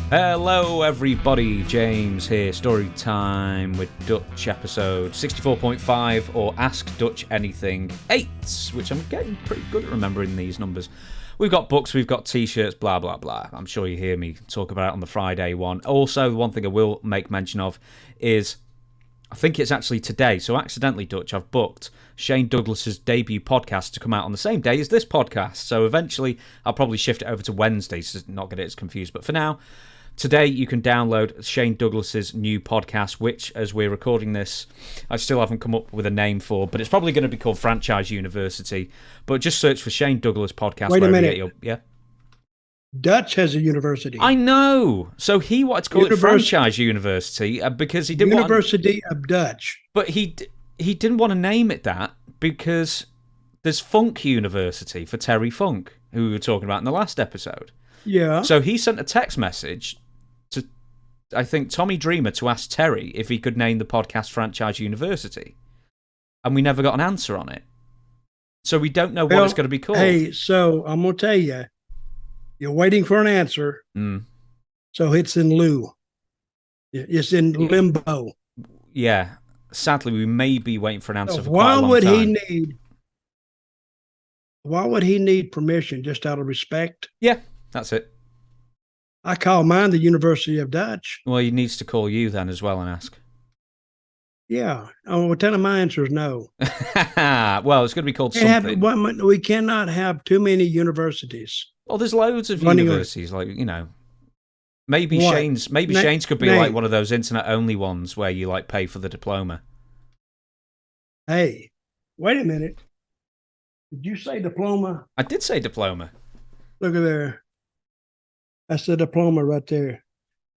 Hello everybody, James here, Story Time with Dutch episode 64.5 or Ask Dutch Anything 8, which I'm getting pretty good at remembering these numbers. We've got books, we've got t-shirts, blah blah blah. I'm sure you hear me talk about it on the Friday one. Also, one thing I will make mention of is, I think it's actually today, so accidentally, Dutch, I've booked Shane Douglas's debut podcast to come out on the same day as this podcast. So eventually I'll probably shift it over to Wednesday so not get it as confused. But for now, today you can download Shane Douglas's new podcast, which, as we're recording this, I still haven't come up with a name for, but it's probably going to be called Franchise University. But just search for Shane Douglas podcast. Wait a minute. Yeah. Dutch has a university. I know. So he wanted to call it Franchise University because he didn't University of Dutch. But he didn't want to name it that because there's Funk University for Terry Funk, who we were talking about in the last episode. Yeah. So he sent a text message to, I think, Tommy Dreamer to ask Terry if he could name the podcast Franchise University. And we never got an answer on it. So we don't know what it's going to be called. Hey, so I'm going to tell you, you're waiting for an answer. So it's in lieu. It's in limbo. Yeah. Sadly, we may be waiting for an answer for why quite a long would time. Why would he need permission just out of respect? Yeah, that's it. I call mine the University of Dutch. Well, he needs to call you then as well and ask. Yeah. Well, tell him my answer is no. Well, it's going to be called something. We cannot have too many universities. Well, there's loads of universities, like, you know. Maybe Shane's could be like one of those internet-only ones where you, like, pay for the diploma. Hey, wait a minute. Did you say diploma? I did say diploma. Look at there. That's the diploma right there.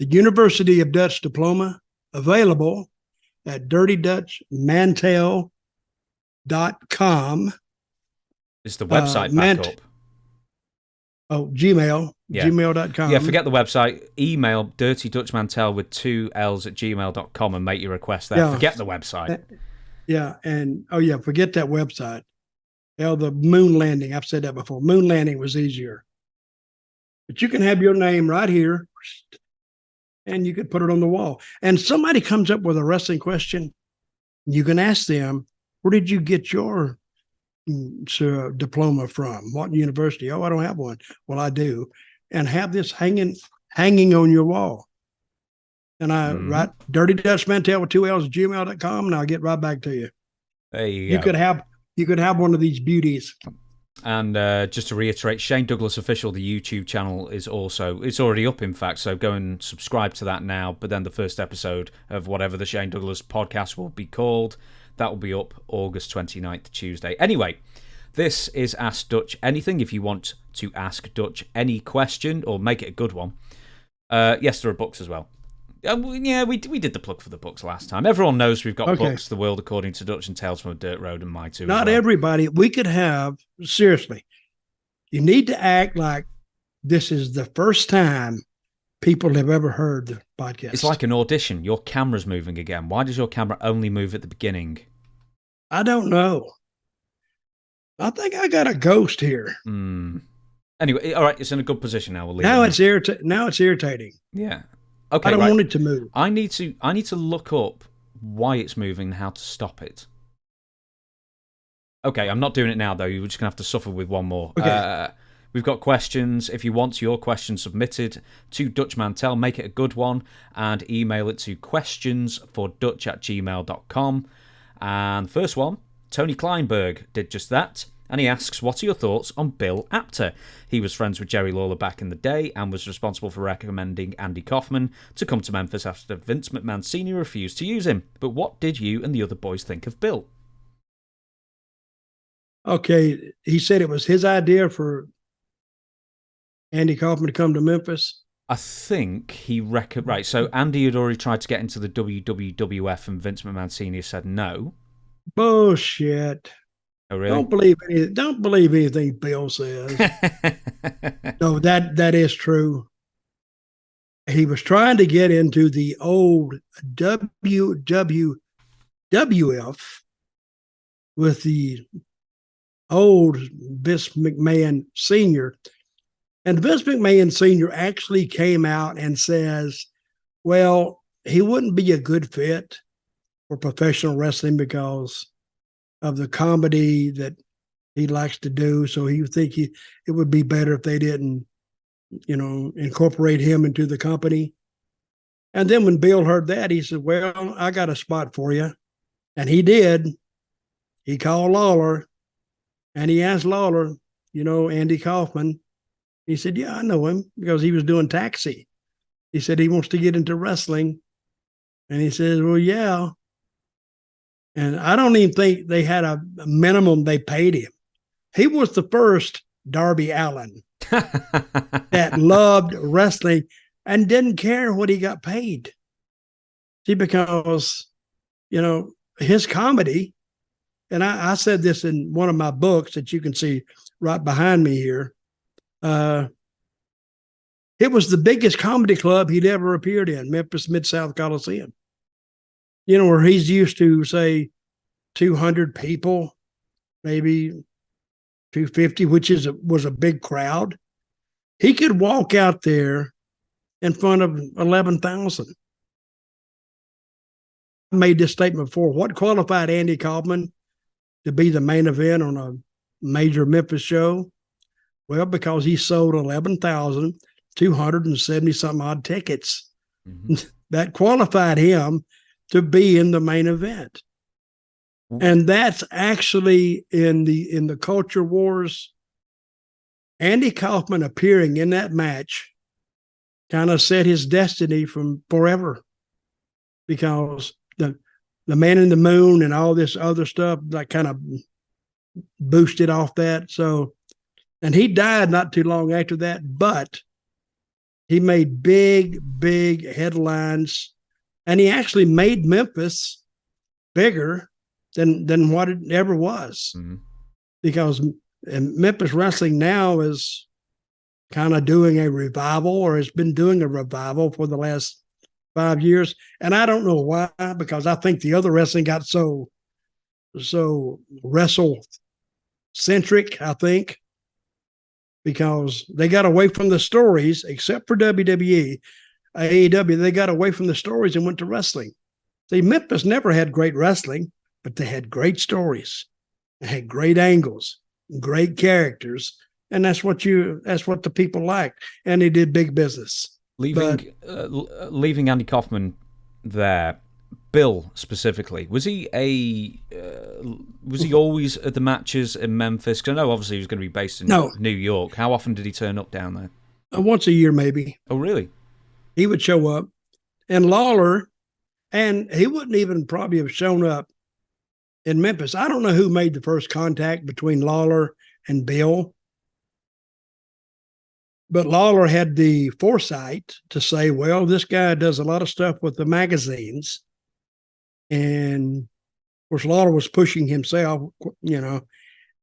The University of Dutch diploma, available at dirtydutchmantell.com. Is the website back up? Oh, Gmail. Yeah. Gmail.com. Yeah, forget the website. Email dirtydutchmantell with 2 L's at gmail.com and make your request there. Yeah. Forget the website. Yeah, and forget that website. Hell, the moon landing. I've said that before. Moon landing was easier. But you can have your name right here, and you could put it on the wall. And somebody comes up with a wrestling question, you can ask them, where did you get your diploma from? What university? Oh, I don't have one. Well, I do. And have this hanging on your wall. And I write Dirty Dutch Mantell with 2 L's at gmail.com, and I'll get right back to you. There you go. You could have one of these beauties. And just to reiterate, Shane Douglas Official, the YouTube channel, it's already up, in fact, so go and subscribe to that now. But then the first episode of whatever the Shane Douglas podcast will be called, that will be up August 29th, Tuesday. Anyway, this is Ask Dutch Anything. If you want to ask Dutch any question or make it a good one. Yes, there are books as well. Yeah, we did the plug for the books last time. Everyone knows we've got books, The World According to Dutch and Tales from a Dirt Road, and my two. Not everybody. We could have, seriously, you need to act like this is the first time people have ever heard the podcast. It's like an audition. Your camera's moving again. Why does your camera only move at the beginning? I don't know. I think I got a ghost here. Anyway, all right, it's in a good position now. We'll leave now it's irritating. Yeah. Okay, I don't want it to move. I need to look up why it's moving and how to stop it. Okay, I'm not doing it now, though. You're just going to have to suffer with one more. Okay. We've got questions. If you want your question submitted to Dutch Mantell, make it a good one and email it to questionsfordutch@gmail.com. And the first one, Tony Kleinberg did just that. And he asks, what are your thoughts on Bill Apter? He was friends with Jerry Lawler back in the day and was responsible for recommending Andy Kaufman to come to Memphis after Vince McMahon Sr. refused to use him. But what did you and the other boys think of Bill? Okay, he said it was his idea for Andy Kaufman to come to Memphis. I think he right, so Andy had already tried to get into the WWF and Vince McMahon Sr. said no. Bullshit. Oh, really? Don't believe anything Bill says. No, that is true. He was trying to get into the old WWF with the old Vince McMahon Sr., And Vince McMahon Sr. actually came out and says, well, he wouldn't be a good fit for professional wrestling because of the comedy that he likes to do. So he would think it would be better if they didn't, incorporate him into the company. And then when Bill heard that, he said, well, I got a spot for you. And he did. He called Lawler and he asked Lawler, Andy Kaufman. He said, yeah, I know him because he was doing Taxi. He said he wants to get into wrestling. And he says, well, yeah. And I don't even think they had a minimum they paid him. He was the first Darby Allin that loved wrestling and didn't care what he got paid. See, because, his comedy, and I said this in one of my books that you can see right behind me here. It was the biggest comedy club he'd ever appeared in, Memphis Mid-South Coliseum. Where he's used to, say, 200 people, maybe 250, which was a big crowd. He could walk out there in front of 11,000. I made this statement before. What qualified Andy Kaufman to be the main event on a major Memphis show? Well, because he sold 11,270 some odd tickets. Mm-hmm. That qualified him to be in the main event. And that's actually in the Culture Wars. Andy Kaufman appearing in that match kind of set his destiny from forever, because the Man in the Moon and all this other stuff that kind of boosted off that. So, and he died not too long after that, but he made big, big headlines, and he actually made Memphis bigger than what it ever was. Mm-hmm. Because Memphis wrestling now is kind of doing a revival, or has been doing a revival for the last 5 years. And I don't know why, because I think the other wrestling got so wrestle centric, I think, because they got away from the stories, except for WWE, AEW, they got away from the stories and went to wrestling. See, Memphis never had great wrestling, but they had great stories. They had great angles, great characters, and that's what the people liked. And they did big business. Leaving Andy Kaufman there, Bill specifically, was he always at the matches in Memphis? Because I know obviously he was going to be based in New York. How often did he turn up down there? Once a year, maybe. Oh, really? He would show up, and Lawler, and he wouldn't even probably have shown up in Memphis. I don't know who made the first contact between Lawler and Bill, but Lawler had the foresight to say, well, this guy does a lot of stuff with the magazines. And of course, Lawler was pushing himself,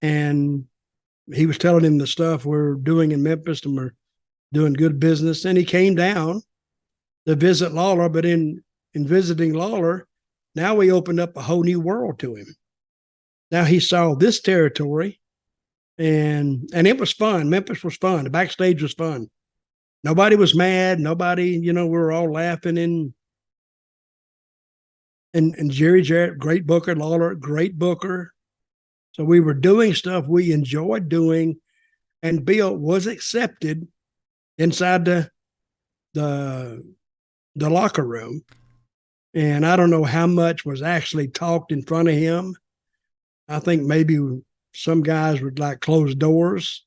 and he was telling him the stuff we're doing in Memphis, and we're doing good business. And he came down to visit Lawler, but in visiting Lawler, now we opened up a whole new world to him. Now he saw this territory, and it was fun. Memphis was fun. The backstage was fun. Nobody was mad. Nobody, we were all laughing. And Jerry Jarrett, great booker. Lawler, great booker. So we were doing stuff we enjoyed doing, and Bill was accepted inside the locker room. And I don't know how much was actually talked in front of him. I think maybe some guys would like closed doors,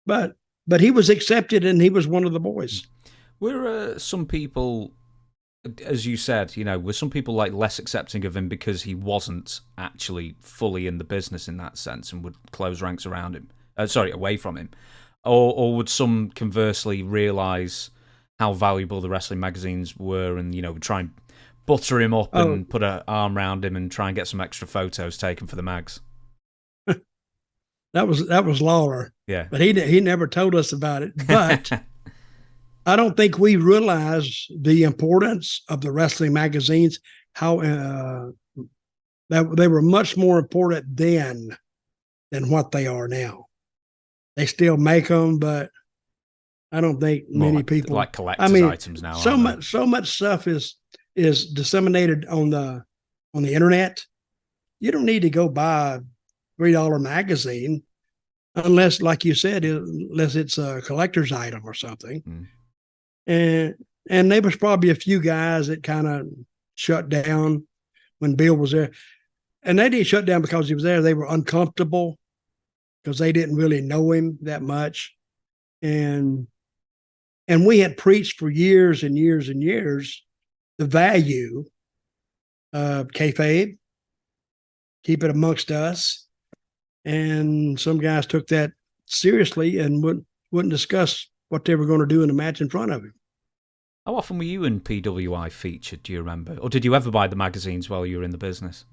but he was accepted, and he was one of the boys. Were some people, as you said, were some people like less accepting of him because he wasn't actually fully in the business in that sense and would close ranks around him? Away from him, or would some conversely realize how valuable the wrestling magazines were, and would try and butter him up and put an arm around him and try and get some extra photos taken for the mags? That was Lawler. Yeah, but he never told us about it. But I don't think we realize the importance of the wrestling magazines. How that they were much more important then than what they are now. They still make them, but I don't think More many people like collector's items now. So much stuff is disseminated on the internet. You don't need to go buy a $3 magazine unless, like you said, unless it's a collector's item or something. And there was probably a few guys that kind of shut down when Bill was there. And they didn't shut down because he was there. They were uncomfortable because they didn't really know him that much. And we had preached for years and years and years the value of kayfabe, keep it amongst us. And some guys took that seriously and wouldn't discuss what they were going to do in the match in front of him. How often were you in PWI featured, do you remember? Or did you ever buy the magazines while you were in the business?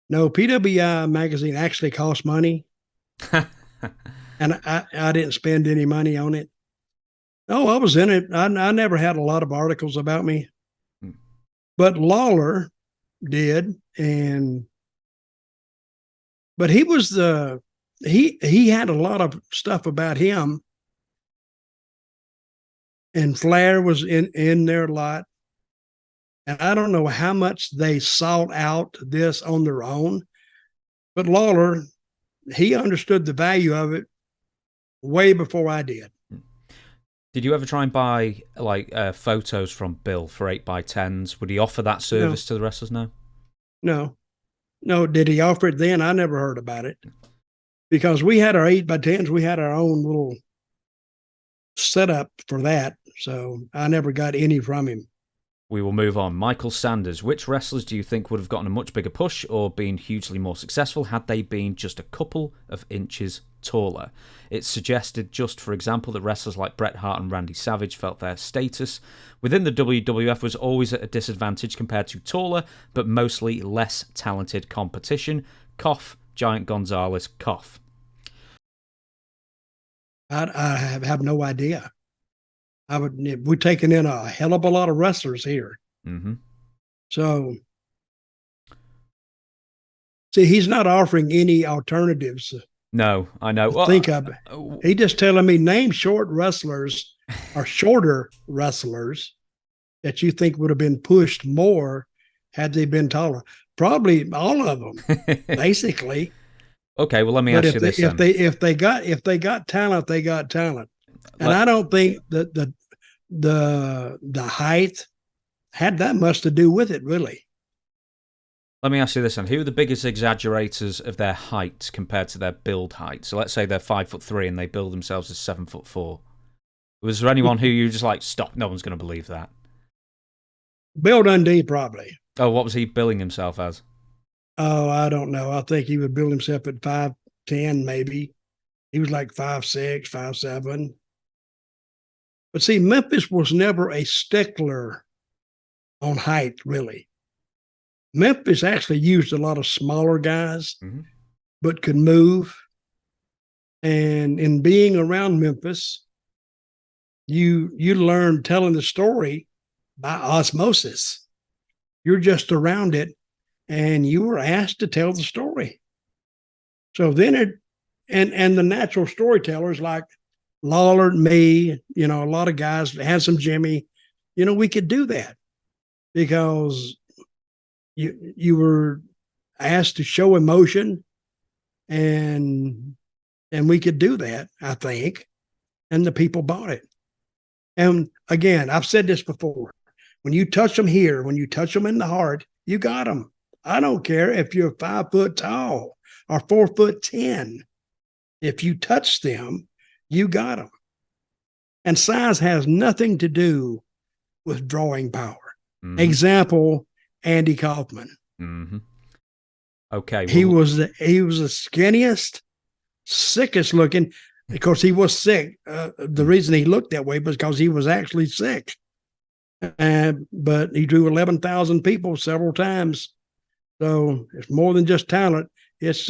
No, PWI Magazine actually cost money. And I didn't spend any money on it. Oh, I was in it. I never had a lot of articles about me. But Lawler did. But he was he had a lot of stuff about him. And Flair was in there a lot. And I don't know how much they sought out this on their own, but Lawler, he understood the value of it way before I did. Did you ever try and buy photos from Bill for 8x10s? Would he offer that service to the wrestlers now? No. Did he offer it then? I never heard about it because we had our 8x10s. We had our own little setup for that. So I never got any from him. We will move on. Michael Sanders. Which wrestlers do you think would have gotten a much bigger push or been hugely more successful had they been just a couple of inches taller? It's suggested, just for example, that wrestlers like Bret Hart and Randy Savage felt their status within the WWF was always at a disadvantage compared to taller, but mostly less talented competition. Cough, Giant Gonzalez, cough. I have no idea. We're taking in a hell of a lot of wrestlers here. Mm-hmm. So, see, he's not offering any alternatives. No, I know. Think of it. He just telling me name short wrestlers or shorter wrestlers that you think would have been pushed more had they been taller. Probably all of them, basically. Okay, well, let me ask you this. If they got talent, they got talent. And I don't think that the height had that much to do with it, really. Let me ask you this then. Who are the biggest exaggerators of their height compared to their build height? So let's say they're 5'3" and they build themselves as 7'4". Was there anyone who you just like, stop, no one's going to believe that? Bill Dundee, probably. Oh, what was he billing himself as? Oh, I don't know. I think he would build himself at 5'10", maybe. He was like 5'6", 5'7". But see, Memphis was never a stickler on height, really. Memphis actually used a lot of smaller guys, but could move. And in being around Memphis, you learn telling the story by osmosis. You're just around it, and you were asked to tell the story. So then and the natural storytellers like Lawler, me, a lot of guys, Handsome Jimmy, we could do that because you were asked to show emotion, and we could do that, I think, and the people bought it. And again, I've said this before, when you touch them here, when you touch them in the heart, you got them. I don't care if you're 5 foot tall or 4'10". If you touch them, you got them. And size has nothing to do with drawing power. Mm-hmm. Example, Andy Kaufman. Mm-hmm. Okay. Well, he was the skinniest, sickest looking. Of course, he was sick. The reason he looked that way was because he was actually sick. But he drew 11,000 people several times. So it's more than just talent. It's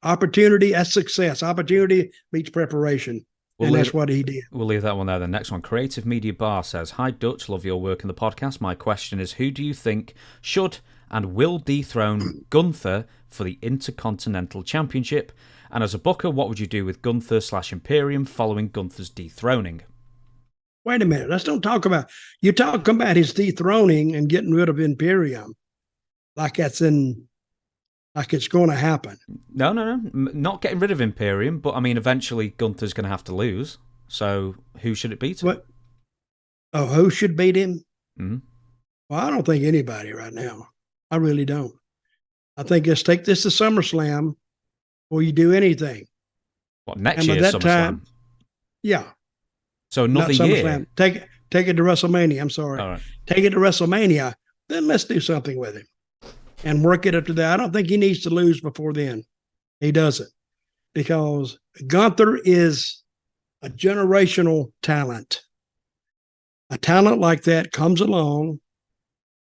opportunity. That's success. Opportunity meets preparation. And that's what he did. We'll leave that one there. The next one, Creative Media Bar says, "Hi Dutch, love your work in the podcast. My question is, who do you think should and will dethrone Gunther for the Intercontinental Championship? And as a booker, what would you do with Gunther/Imperium following Gunther's dethroning? Wait a minute. Let's don't talk about, you're talking about his dethroning and getting rid of Imperium like it's going to happen. No. Not getting rid of Imperium, but I mean, eventually Gunther's going to have to lose. So who should it be to? What? Oh, who should beat him? Mm-hmm. Well, I don't think anybody right now. I really don't. I think let's take this to SummerSlam before you do anything. What, next year's SummerSlam? Time, yeah. So another year. Take it to WrestleMania. I'm sorry. All right. Take it to WrestleMania. Then let's do something with him and work it up to that. I don't think he needs to lose before then. He doesn't, because Gunther is a generational talent. A talent like that comes along,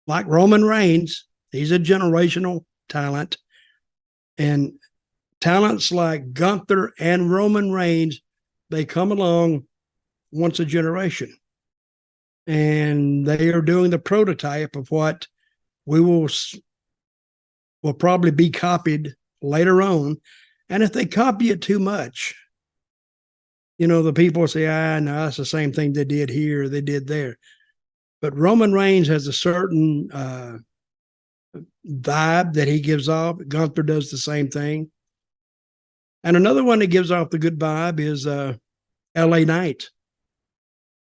like Roman Reigns. He's a generational talent, and talents like Gunther and Roman Reigns, they come along once a generation, and they are doing the prototype of what we will probably be copied later on. And if they copy it too much, the people say, no, that's the same thing they did here, they did there. But Roman Reigns has a certain vibe that he gives off. Gunther does the same thing. And another one that gives off the good vibe is LA Knight.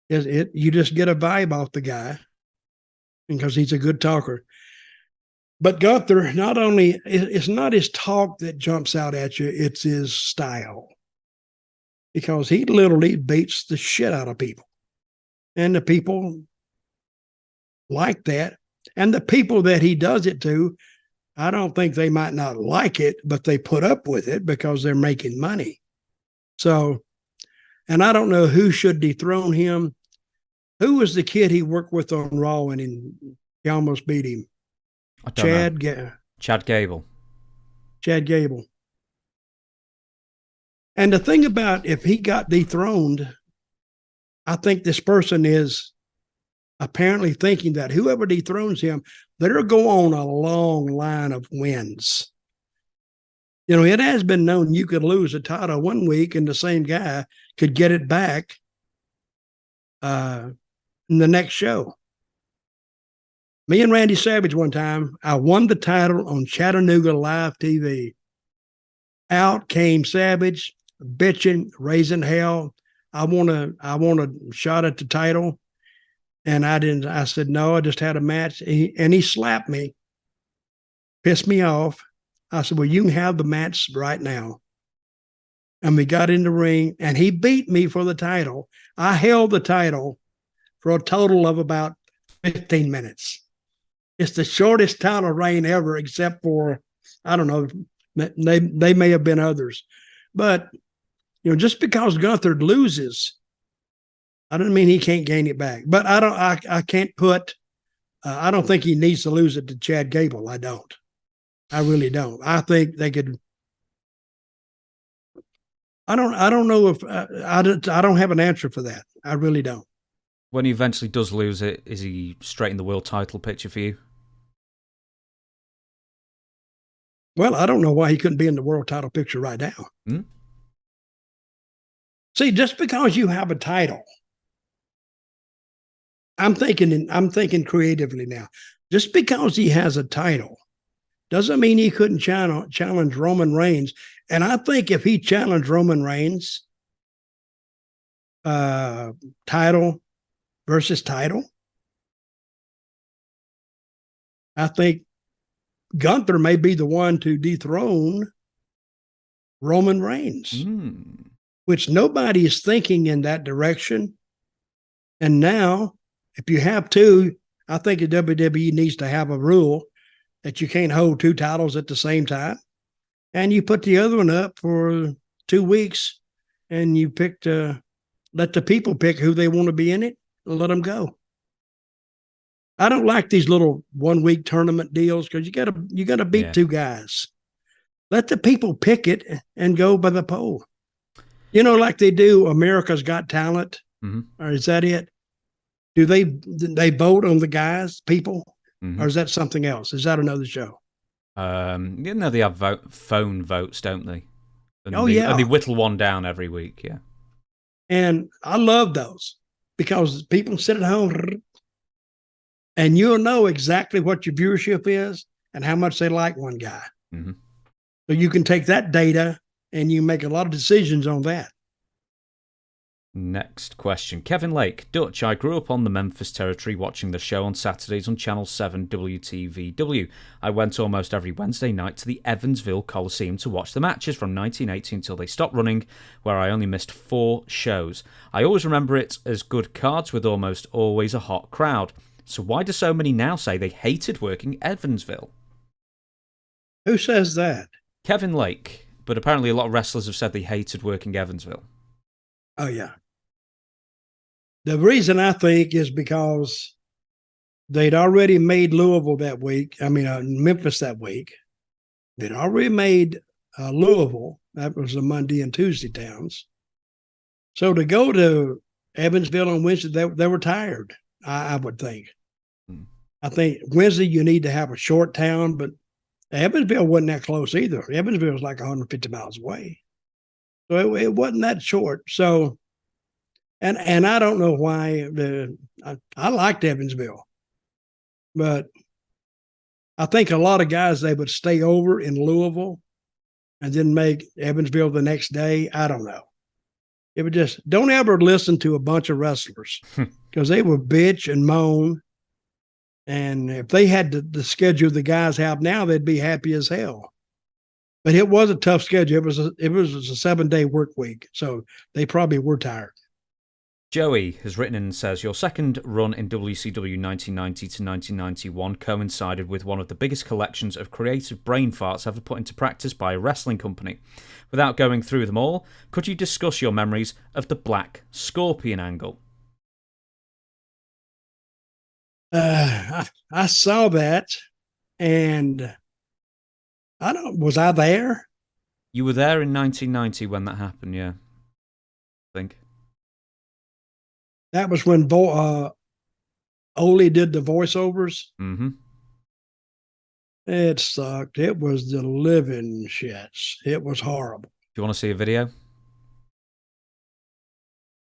You just get a vibe off the guy because he's a good talker. But Gunther, not only, it's not his talk that jumps out at you, it's his style. Because he literally beats the shit out of people. And the people like that. And the people that he does it to, I don't think they might not like it, but they put up with it because they're making money. So, and I don't know who should dethrone him. Who was the kid he worked with on Raw and he almost beat him? Chad Gable. Chad Gable. And the thing about if he got dethroned, I think this person is apparently thinking that whoever dethrones him, they'll go on a long line of wins. It has been known you could lose a title one week and the same guy could get it back in the next show. Me and Randy Savage one time, I won the title on Chattanooga Live TV. Out came Savage, bitching, raising hell. I want a shot at the title. And I didn't. I said, no, I just had a match. And he slapped me, pissed me off. I said, well, you can have the match right now. And we got in the ring, and he beat me for the title. I held the title for a total of about 15 minutes. It's the shortest title reign ever, except for, I don't know, they may have been others. But, just because Gunther loses, I don't mean he can't gain it back. But I can't put, I don't think he needs to lose it to Chad Gable. I don't. I really don't. I think they could. I don't know if I don't have an answer for that. I really don't. When he eventually does lose it, is he straight in the world title picture for you? Well, I don't know why he couldn't be in the world title picture right now. See, just because you have a title, I'm thinking creatively now. Just because he has a title doesn't mean he couldn't challenge Roman Reigns. And I think if he challenged Roman Reigns, title versus title, I think Gunther may be the one to dethrone Roman Reigns, which nobody is thinking in that direction. And now, if you have two, I think the WWE needs to have a rule that you can't hold two titles at the same time. And you put the other one up for 2 weeks and you let the people pick who they want to be in it and let them go. I don't like these little 1 week tournament deals because you gotta beat two guys. Let the people pick it and go by the poll. Like they do America's Got Talent, or is that it? Do they vote on the guys, people, or is that something else? Is that another show? They have phone votes, don't they? And Oh, they, yeah. and they whittle one down every week. Yeah. And I love those because people sit at home and you'll know exactly what your viewership is and how much they like one guy. Mm-hmm. So you can take that data and you make a lot of decisions on that. Next question. Kevin Lake. Dutch, I grew up on the Memphis territory watching the show on Saturdays on Channel 7 WTVW. I went almost every Wednesday night to the Evansville Coliseum to watch the matches from 1980 until they stopped running, where I only missed 4 shows. I always remember it as good cards with almost always a hot crowd. So why do so many now say they hated working Evansville? Who says that? Kevin Lake. But apparently a lot of wrestlers have said they hated working Evansville. Oh, yeah. The reason I think is because they'd already made Louisville that week. Memphis that week. They'd already made Louisville. That was the Monday and Tuesday towns. So to go to Evansville on Wednesday, they were tired, I would think. I think Wednesday you need to have a short town, but Evansville wasn't that close either. Evansville was like 150 miles away. So it wasn't that short. So, and I don't know why I liked Evansville, but I think a lot of guys, they would stay over in Louisville and then make Evansville the next day. I don't know. It would just, don't ever listen to a bunch of wrestlers because they would bitch and moan. And if they had the schedule the guys have now, they'd be happy as hell. But it was a tough schedule. It was a 7-day work week. So they probably were tired. Joey has written in and says, your second run in WCW 1990 to 1991 coincided with one of the biggest collections of creative brain farts ever put into practice by a wrestling company. Without going through them all, could you discuss your memories of the Black Scorpion angle? I saw that, and was I there? You were there in 1990 when that happened, yeah. I think. That was when Ole did the voiceovers. Mm-hmm. It sucked. It was the living shits. It was horrible. Do you want to see a video?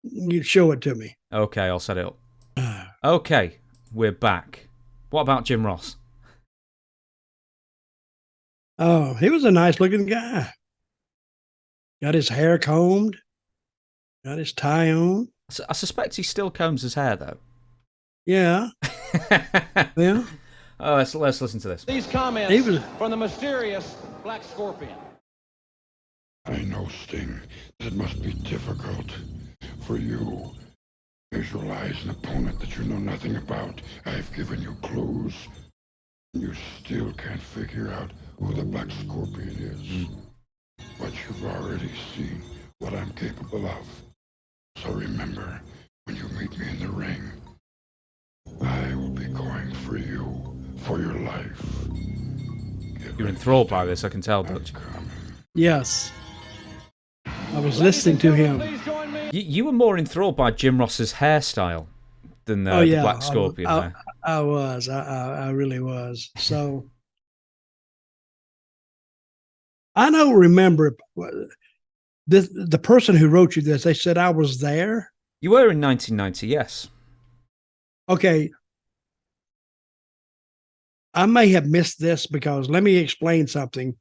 You show it to me. Okay, I'll set it up. Okay, we're back. What about Jim Ross? Oh, he was a nice looking guy. Got his hair combed. Got his tie on. I suspect he still combs his hair, though. Yeah. Yeah. Oh, let's listen to this. These comments from the mysterious Black Scorpion. I know, Sting, that it must be difficult for you. Visualize an opponent that you know nothing about. I've given you clues. You still can't figure out who the Black Scorpion is. But you've already seen what I'm capable of. So remember, when you meet me in the ring, I will be going for you, for your life. You're enthralled by this, I can tell, Dutch. Yes. I was listening to him. You were more enthralled by Jim Ross's hairstyle than the Black Scorpion hair. I was. I really was. So I don't remember the person who wrote you this. They said I was there. You were in 1990, yes. Okay. I may have missed this because let me explain something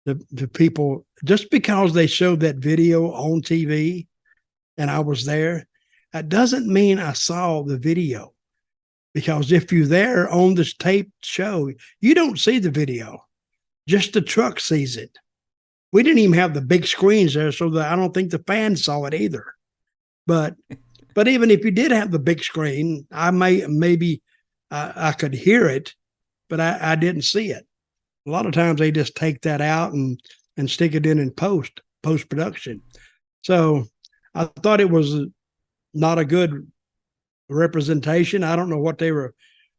to people. Just because they showed that video on TV and I was there, that doesn't mean I saw the video. Because if you're there on this taped show, you don't see the video. Just the truck sees it. We didn't even have the big screens there, so that I don't think the fans saw it either. But even if you did have the big screen, I maybe I could hear it, but I didn't see it. A lot of times they just take that out and stick it in post production. So I thought it was not a good representation. I don't know what they were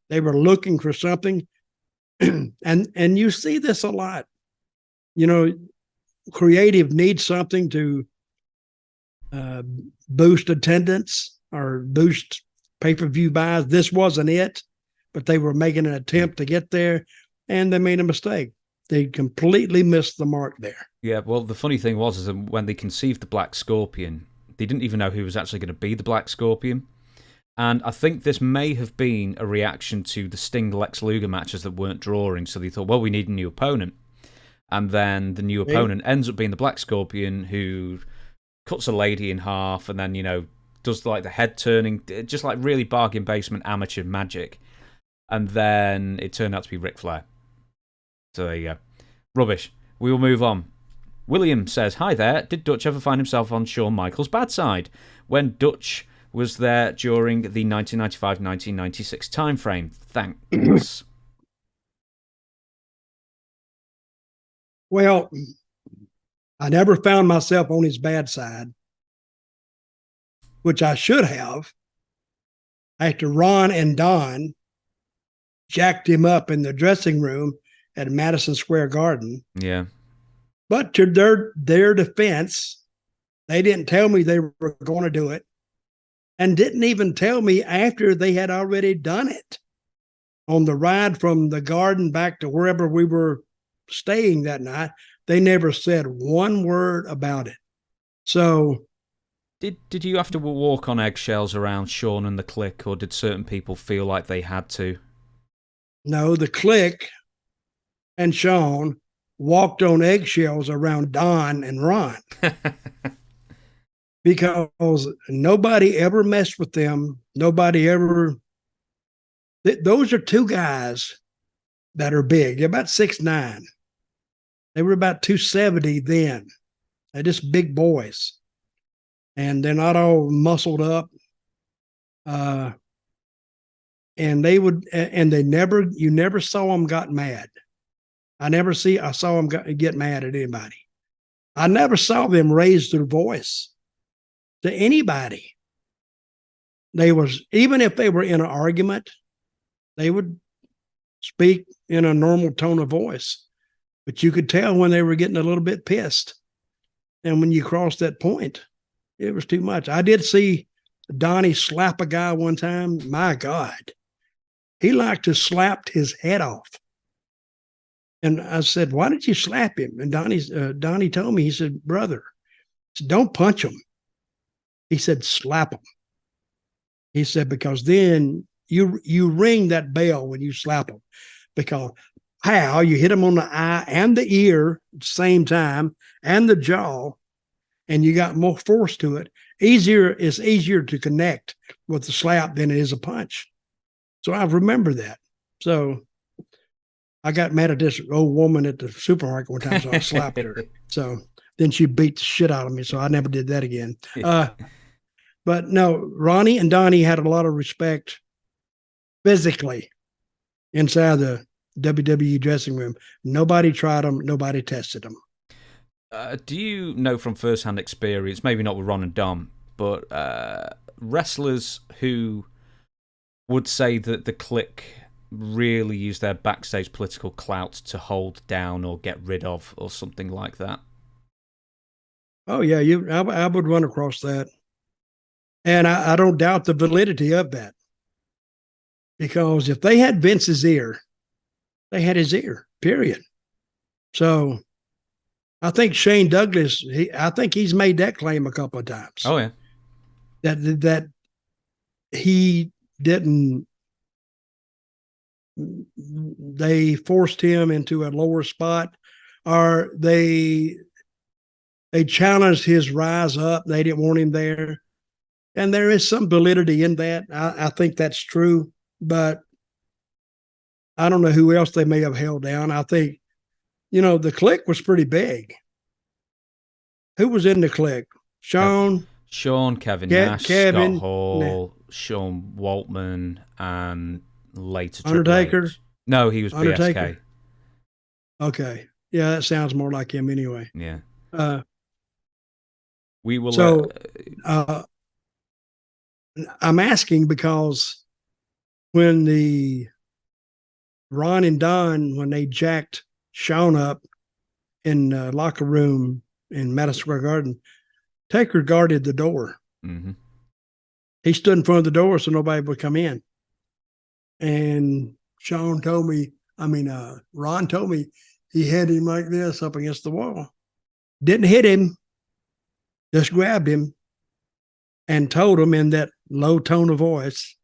looking for something. and you see this a lot. You know, creative needs something to boost attendance or boost pay-per-view buys. This wasn't it, but they were making an attempt to get there, and they made a mistake. They completely missed the mark there. Yeah, well, the funny thing was is that when they conceived the Black Scorpion, they didn't even know who was actually going to be the Black Scorpion. And I think this may have been a reaction to the Sting-Lex Luger matches that weren't drawing, so they thought, well, we need a new opponent. And then the new opponent ends up being the Black Scorpion, who cuts a lady in half and then, does like the head turning, just like really bargain basement amateur magic. And then it turned out to be Ric Flair. So there you go. Rubbish. We will move on. William says, hi there. Did Dutch ever find himself on Shawn Michaels' bad side when Dutch was there during the 1995-1996 time frame? Thanks. Well, I never found myself on his bad side, which I should have. After Ron and Don jacked him up in the dressing room at Madison Square Garden. Yeah. But to their defense, they didn't tell me they were going to do it, and didn't even tell me after they had already done it. On the ride from the Garden back to wherever we were staying that night, they never said one word about it. So Did you have to walk on eggshells around Shawn and the Clique, or did certain people feel like they had to? no, the Clique and Shawn walked on eggshells around Don and Ron because nobody ever messed with them. Nobody ever. Those are two guys that are big. They're about 6'9". They were about 270 then. They're just big boys, and they're not all muscled up. And you never saw them got mad. I saw them get mad at anybody. I never saw them raise their voice to anybody. Even if they were in an argument, they would speak in a normal tone of voice, but you could tell when they were getting a little bit pissed. And when you crossed that point, it was too much. I did see Donnie slap a guy one time. My God, he liked to slap his head off. And I said, why did you slap him? And Donnie told me, he said, brother, don't punch him. He said, slap him. He said, because then you ring that bell when you slap them, because you hit them on the eye and the ear at the same time and the jaw, and you got more force to it. It's easier to connect with the slap than it is a punch. So I remember that. So I got mad at this old woman at the supermarket one time, so I slapped her. So then she beat the shit out of me, so I never did that again. But no, Ronnie and Donnie had a lot of respect physically inside the WWE dressing room. Nobody tried them. Nobody tested them. Do you know from first-hand experience, maybe not with Ron and Dom, but wrestlers who would say that the Clique really use their backstage political clout to hold down or get rid of or something like that? Oh, yeah, I would run across that. And I don't doubt the validity of that. Because if they had Vince's ear, they had his ear, period. So I think Shane Douglas, I think he's made that claim a couple of times. Oh, yeah. That he didn't, they forced him into a lower spot, or they challenged his rise up. They didn't want him there. And there is some validity in that. I think that's true, but I don't know who else they may have held down. I think, the Clique was pretty big. Who was in the Clique? Shawn, Kevin Nash, Scott Hall, Sean Waltman, and later Undertaker. No, he was Undertaker. BSK. Okay, yeah, that sounds more like him anyway. Yeah. We will. So, I'm asking because when the Ron and Don, when they jacked Shawn up in the locker room in Madison Square Garden, Taker guarded the door. Mm-hmm. He stood in front of the door so nobody would come in. And Ron told me, he had him like this up against the wall. Didn't hit him, just grabbed him and told him in that low tone of voice.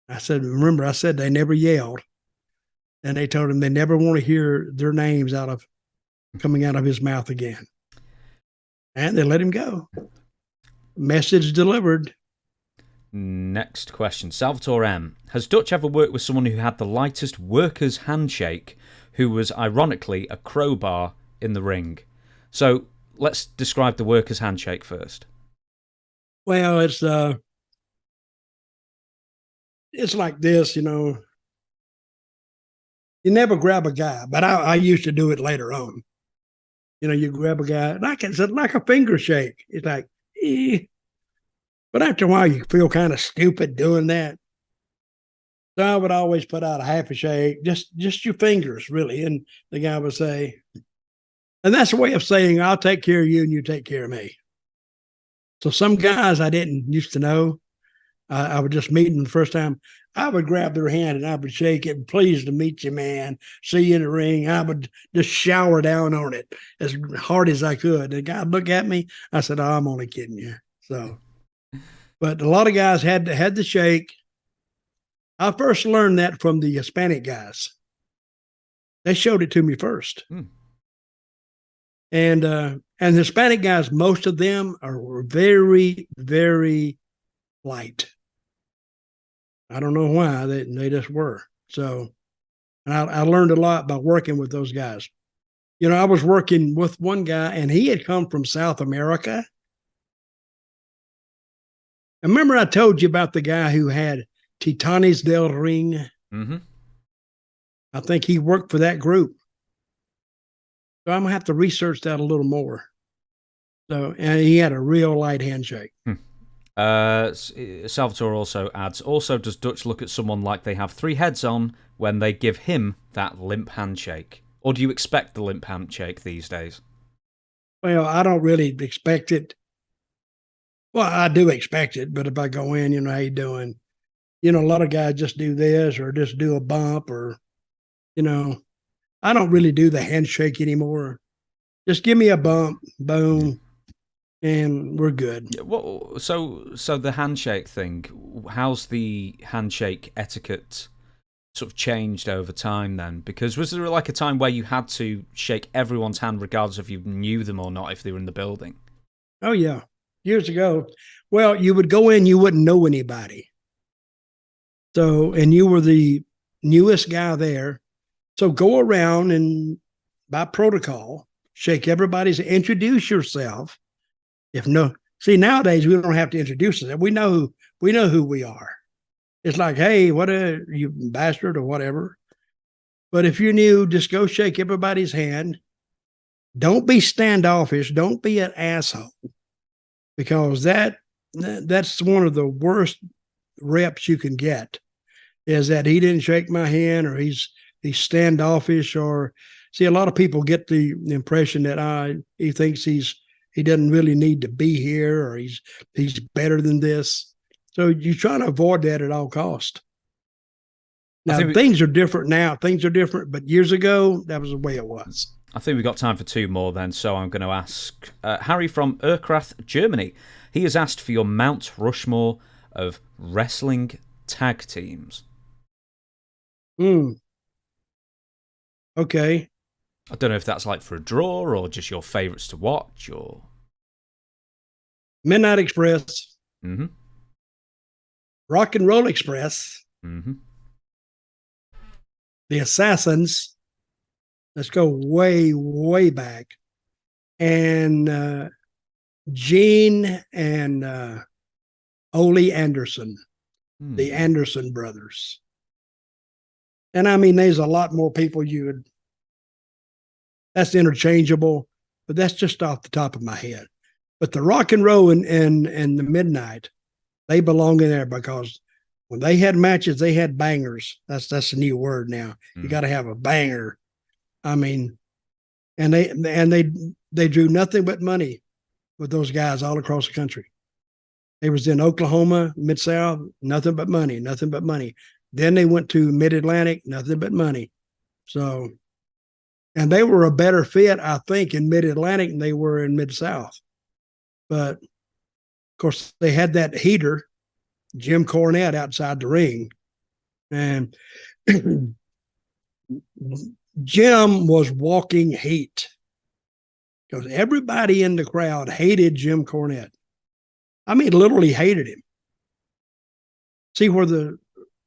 I said, remember, I said they never yelled. And they told him they never want to hear their names coming out of his mouth again. And they let him go. Message delivered. Next question. Salvatore M. Has Dutch ever worked with someone who had the lightest worker's handshake, who was ironically a crowbar in the ring? So let's describe the worker's handshake first. Well, it's like this, You never grab a guy, but I used to do it later on. You grab a guy, it's like a finger shake. It's like, eh. But after a while, you feel kind of stupid doing that. So I would always put out a half a shake, just your fingers, really. And the guy would say, and that's a way of saying, I'll take care of you and you take care of me. So some guys I didn't used to know, I would just meet them the first time. I would grab their hand and I would shake it. Pleased to meet you, man. See you in the ring. I would just shower down on it as hard as I could. The guy would look at me. I said, oh, I'm only kidding you. So, but a lot of guys had to shake. I first learned that from the Hispanic guys. They showed it to me first. And Hispanic guys, most of them are very, very light. I don't know why, they just were. So, and I learned a lot by working with those guys. I was working with one guy, and he had come from South America. I remember I told you about the guy who had Titanes del Ring. Mm-hmm. I think he worked for that group. So I'm going to have to research that a little more. So, and he had a real light handshake. Salvatore also adds, also does Dutch look at someone like they have three heads on when they give him that limp handshake? Or do you expect the limp handshake these days? Well, I don't really expect it. Well, I do expect it, but if I go in, how you doing? A lot of guys just do this or just do a bump or, I don't really do the handshake anymore. Just give me a bump, boom, and we're good. Well, so the handshake thing, how's the handshake etiquette sort of changed over time then? Because was there like a time where you had to shake everyone's hand regardless if you knew them or not if they were in the building? Oh, yeah. Years ago. Well, you would go in, you wouldn't know anybody. So, and you were the newest guy there. So go around and by protocol, shake everybody's, introduce yourself. See, nowadays we don't have to introduce ourselves. We know who we are. It's like, hey, what are you, bastard or whatever. But if you're new, just go shake everybody's hand. Don't be standoffish. Don't be an asshole, because that's one of the worst reps you can get. Is that he didn't shake my hand, or he's standoffish, or see, a lot of people get the impression that he thinks he doesn't really need to be here, or he's better than this. So you try to avoid that at all cost. Now things are different now. Things are different, but years ago that was the way it was. I think we've got time for two more then, so I'm going to ask Harry from Erkrath, Germany. He has asked for your Mount Rushmore of wrestling tag teams. Okay. I don't know if that's like for a draw or just your favourites to watch or... Midnight Express. Mm-hmm. Rock and Roll Express. Mm-hmm. The Assassins. Let's go way, way back. And Gene and Ole Anderson. The Anderson brothers. And I mean, there's a lot more people that's interchangeable, but that's just off the top of my head. But the Rock and Roll and the Midnight, they belong in there because when they had matches, they had bangers. That's a new word now. You got to have a banger. I mean, and they drew nothing but money with those guys all across the country. They was in Oklahoma, Mid-South, nothing but money, nothing but money. Then they went to Mid-Atlantic, nothing but money. So And they were a better fit, I think, in Mid-Atlantic than they were in Mid-South. But, of course, they had that heater, Jim Cornette, outside the ring. And Jim was walking heat because everybody in the crowd hated Jim Cornette. I mean, literally hated him. See,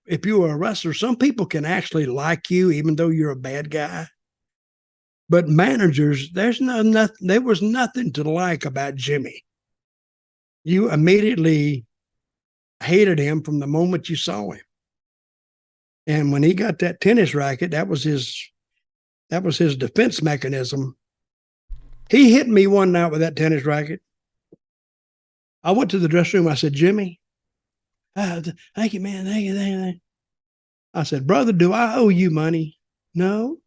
if you were a wrestler, some people can actually like you even though you're a bad guy. But managers, there was nothing to like about Jimmy. You immediately hated him from the moment you saw him. And when he got that tennis racket, that was his defense mechanism. He hit me one night with that tennis racket. I went to the dressing room. I said, Jimmy, thank you, man. Thank you. I said, brother, do I owe you money? No.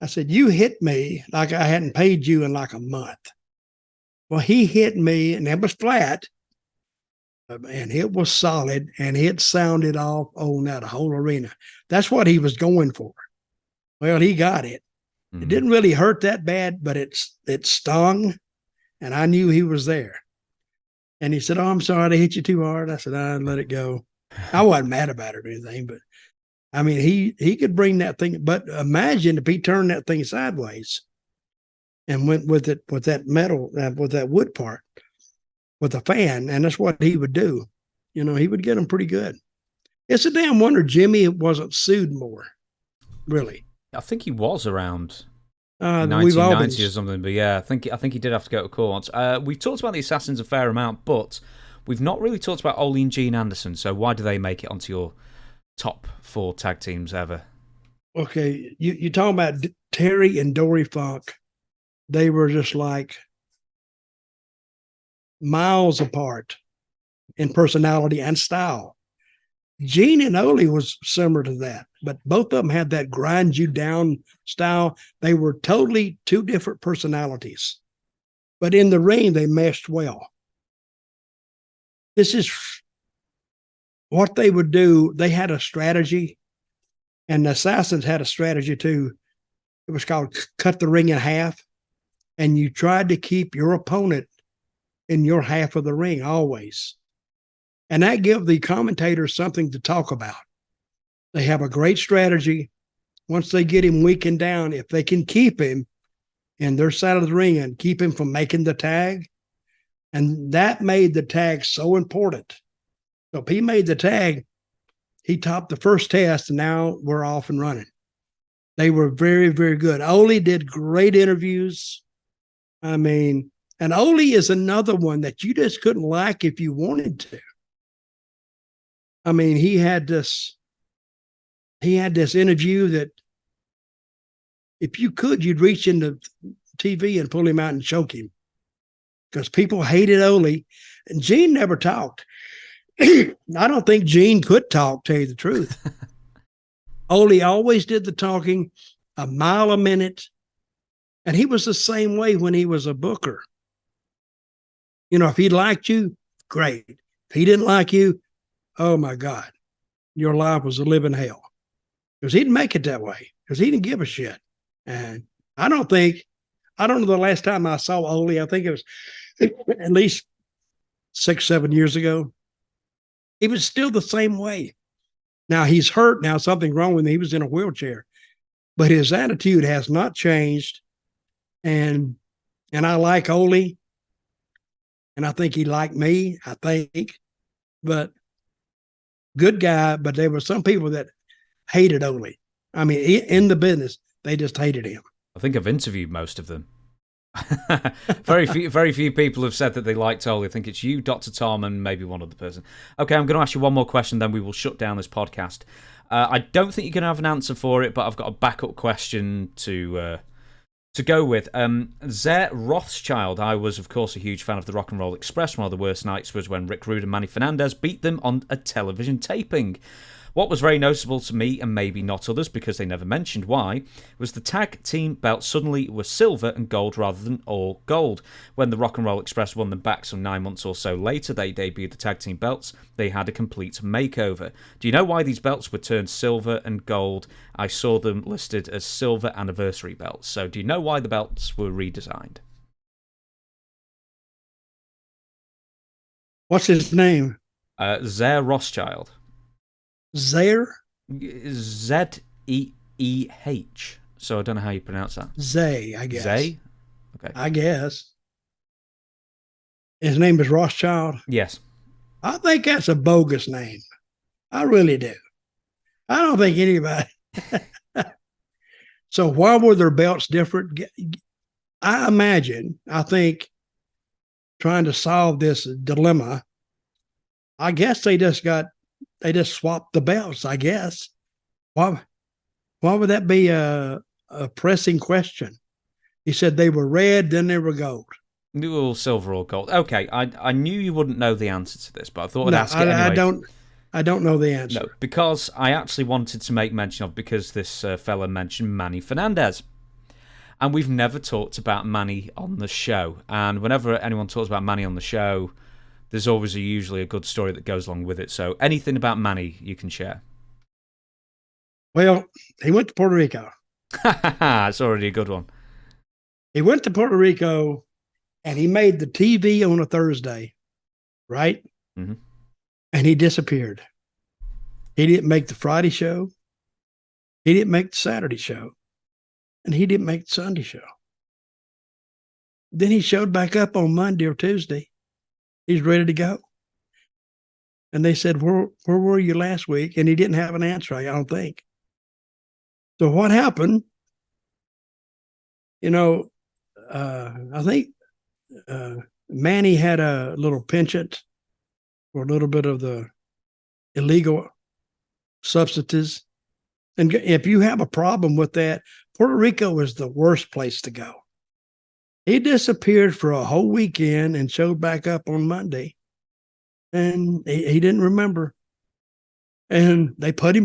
I said, you hit me like I hadn't paid you in like a month. Well, he hit me, and it was flat, and it was solid, and it sounded off on that whole arena. That's what he was going for. Well, he got it. Mm-hmm. It didn't really hurt that bad, but it stung, and I knew he was there. And he said, oh, I'm sorry to hit you too hard. I said, I'd let it go. I wasn't mad about it or anything, but I mean, he could bring that thing. But imagine if he turned that thing sideways and went with it, with that metal, with that wood part, with a fan. And that's what he would do. You know, he would get them pretty good. It's a damn wonder Jimmy wasn't sued more, really. I think he was around 1990 or something, but yeah, I think he did have to go to court. We've talked about the Assassins a fair amount, but we've not really talked about Ole and Gene Anderson. So why do they make it onto your top 4 tag teams ever? Okay, you talking about Terry and Dory Funk? They were just like miles apart in personality and style. Gene and Ole was similar to that, but both of them had that grind you down style. They were totally 2 different personalities, but in the ring, they meshed well. This is what they would do. They had a strategy, and the Assassins had a strategy too. It was called cut the ring in half, and you tried to keep your opponent in your half of the ring always. And that gave the commentators something to talk about. They have a great strategy. Once they get him weakened down, if they can keep him in their side of the ring and keep him from making the tag, and that made the tag so important. So if he made the tag, he topped the first test, and now we're off and running. They were very, very good. Ole did great interviews. I mean, and Ole is another one that you just couldn't like if you wanted to. I mean, he had this interview that if you could, you'd reach into TV and pull him out and choke him because people hated Ole. And Gene never talked. I don't think Gene could talk, tell you the truth. Ole always did the talking, a mile a minute. And he was the same way when he was a booker. You know, if he liked you, great. If he didn't like you, oh my God, your life was a living hell. Because he didn't make it that way. Because he didn't give a shit. And I don't know the last time I saw Ole. I think it was at least 6-7 years ago. He was still the same way. Now he's hurt now, something wrong with him. He was in a wheelchair. But his attitude has not changed. And I like Ole. And I think he liked me, I think. But good guy, but there were some people that hated Ole. I mean, in the business, they just hated him. I think I've interviewed most of them. Very few people have said that they liked Ole. I think it's you, Dr. Tom, and maybe one other person. Okay, I'm going to ask you one more question, then we will shut down this podcast. I don't think you're going to have an answer for it, but I've got a backup question to go with. Zare Rothschild, I was, of course, a huge fan of the Rock and Roll Express. One of the worst nights was when Rick Rude and Manny Fernandez beat them on a television taping. What was very noticeable to me, and maybe not others because they never mentioned why, was the tag team belts suddenly were silver and gold rather than all gold. When the Rock and Roll Express won them back some 9 months or so later, they debuted the tag team belts. They had a complete makeover. Do you know why these belts were turned silver and gold? I saw them listed as silver anniversary belts. So do you know why the belts were redesigned? What's his name? Zaire Rothschild. Zaire? Zeeh. So I don't know how you pronounce that. Zay, I guess. Zay? Okay. I guess. His name is Rothschild? Yes. I think that's a bogus name. I really do. I don't think anybody. So why were their belts different? I think trying to solve this dilemma, I guess they just swapped the belts, I guess. Why would that be a pressing question? He said they were red, then they were gold. All silver or gold. Okay, I knew you wouldn't know the answer to this, but I thought I'd ask it anyway. I don't know the answer. No, because I actually wanted to make mention of, because this fella mentioned Manny Fernandez. And we've never talked about Manny on the show. And whenever anyone talks about Manny on the show, there's always usually a good story that goes along with it. So anything about Manny you can share. Well, he went to Puerto Rico. It's already a good one. He went to Puerto Rico and he made the TV on a Thursday, right? Mm-hmm. And he disappeared. He didn't make the Friday show. He didn't make the Saturday show. And he didn't make the Sunday show. Then he showed back up on Monday or Tuesday. He's ready to go. And they said, where were you last week? And he didn't have an answer, I don't think. So what happened? I think Manny had a little penchant for a little bit of the illegal substances. And if you have a problem with that, Puerto Rico is the worst place to go. He disappeared for a whole weekend and showed back up on Monday. And he didn't remember. And they tried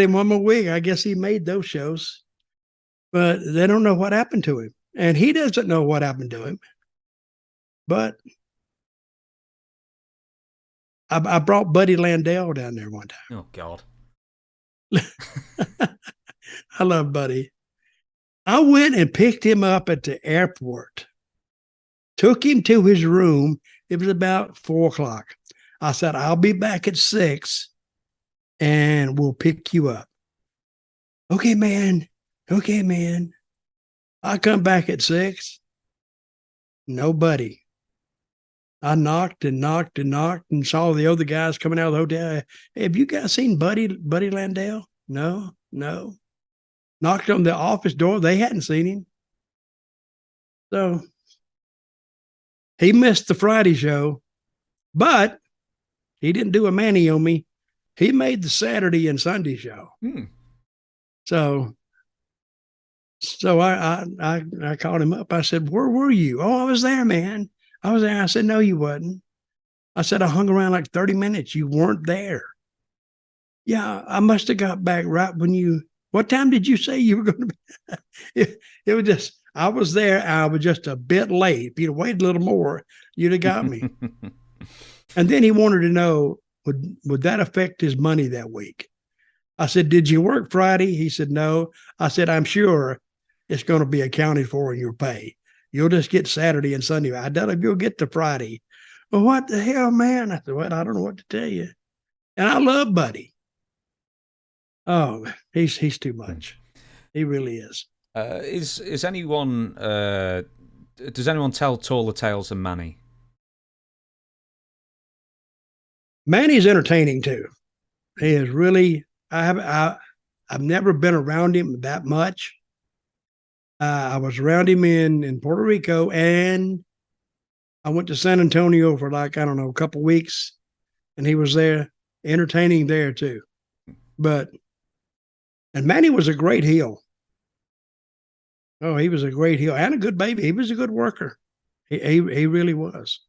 him one more week. I guess he made those shows. But they don't know what happened to him. And he doesn't know what happened to him. But I brought Buddy Landel down there one time. Oh, God. I love Buddy. I went and picked him up at the airport, took him to his room. It was about 4:00. I said, I'll be back at 6 and we'll pick you up. Okay, man. I come back at 6. Nobody. I knocked and saw the other guys coming out of the hotel. Hey, have you guys seen Buddy Landel? No. Knocked on the office door. They hadn't seen him. So he missed the Friday show, but he didn't do a Manny on me. He made the Saturday and Sunday show. So I called him up. I said, where were you? Oh, I was there, man. I was there. I said, no, you wasn't. I said, I hung around like 30 minutes. You weren't there. Yeah, I must have got back right when what time did you say you were going to be? It was just, I was there. I was just a bit late. If you'd have waited a little more, you'd have got me. And then he wanted to know, would that affect his money that week? I said, did you work Friday? He said, no. I said, I'm sure it's going to be accounted for in your pay. You'll just get Saturday and Sunday. I doubt if you'll get to Friday. Well, what the hell, man? I said, well, I don't know what to tell you. And I love Buddy. Oh, he's too much. He really is. Is anyone? Does anyone tell taller tales than Manny? Manny's entertaining too. He is really. I've never been around him that much. I was around him in Puerto Rico, and I went to San Antonio for a couple of weeks, and he was there entertaining there too. And Manny was a great heel. Oh, he was a great heel and a good baby. He was a good worker. He really was.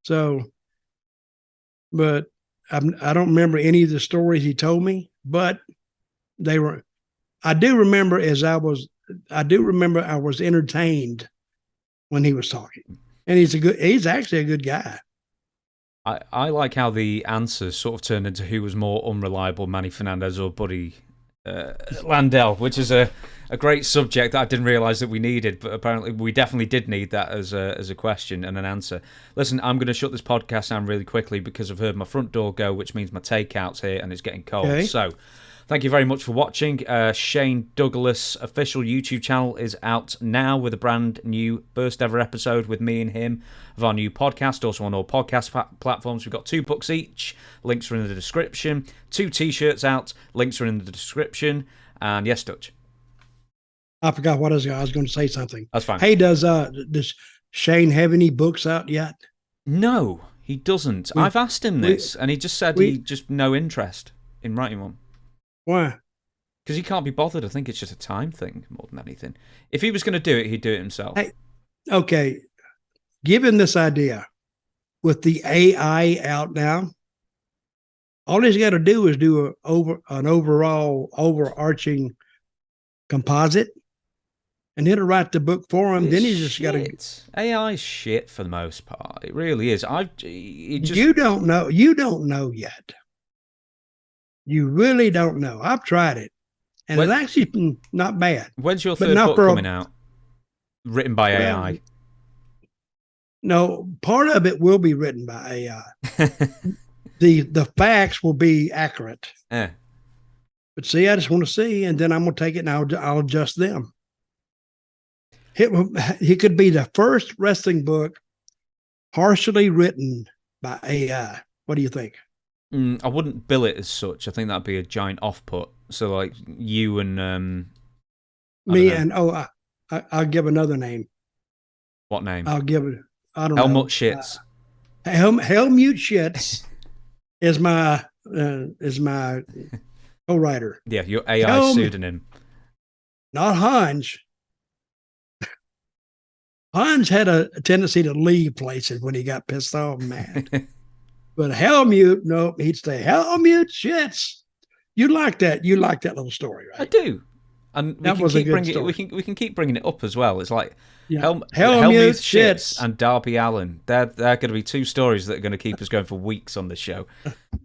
So, but I don't remember any of the stories he told me, but they were. I do remember I was entertained when he was talking, and he's actually a good guy. I like how the answers sort of turned into who was more unreliable, Manny Fernandez or Buddy Landel, which is a great subject that I didn't realise that we needed, but apparently we definitely did need that as a question and an answer. Listen, I'm going to shut this podcast down really quickly because I've heard my front door go, which means my takeout's here and it's getting cold. Okay. So thank you very much for watching. Shane Douglas' official YouTube channel is out now with a brand new first ever episode with me and him of our new podcast, also on all podcast platforms. We've got 2 books each. Links are in the description. 2 T-shirts out. Links are in the description. And yes, Dutch. I forgot what I was going to say something. That's fine. Hey, does Shane have any books out yet? No, he doesn't. I've asked him this, and he just said he just no interest in writing one. Why? Because he can't be bothered. I think it's just a time thing more than anything. If he was going to do it, he'd do it himself. Hey, okay. Given this idea, with the AI out now, all he's got to do is do an overall overarching composite, and it'll write the book for him. Then he's just got to. AI's shit for the most part. It really is. You don't know. You don't know yet. You really don't know. I've tried it, and it's actually not bad. When's your third book coming out? Written by AI? No, part of it will be written by AI. The facts will be accurate. Yeah. But see, I just want to see, and then I'm going to take it and I'll adjust them. He could be the first wrestling book partially written by AI. What do you think? I wouldn't bill it as such. I think that'd be a giant off-put. So like you and me and I'll give another name. What name? I'll give it. I don't Helmut know. Shits. Helmut Shits is my co-writer. Yeah, your AI pseudonym. Not Hans. Hans had a tendency to leave places when he got pissed off and mad. But Helmut, no, he'd say, Helmut Shits. You like that. You like that little story, right? I do. And that was a good story. We can keep bringing it up as well. It's like Helmut Shits and Darby Allin. They're going to be 2 stories that are going to keep us going for weeks on this show.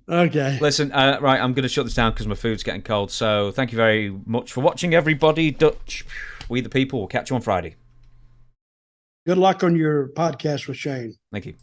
Okay. Listen, right, I'm going to shut this down because my food's getting cold. So thank you very much for watching, everybody. Dutch, we the people. We'll catch you on Friday. Good luck on your podcast with Shane. Thank you.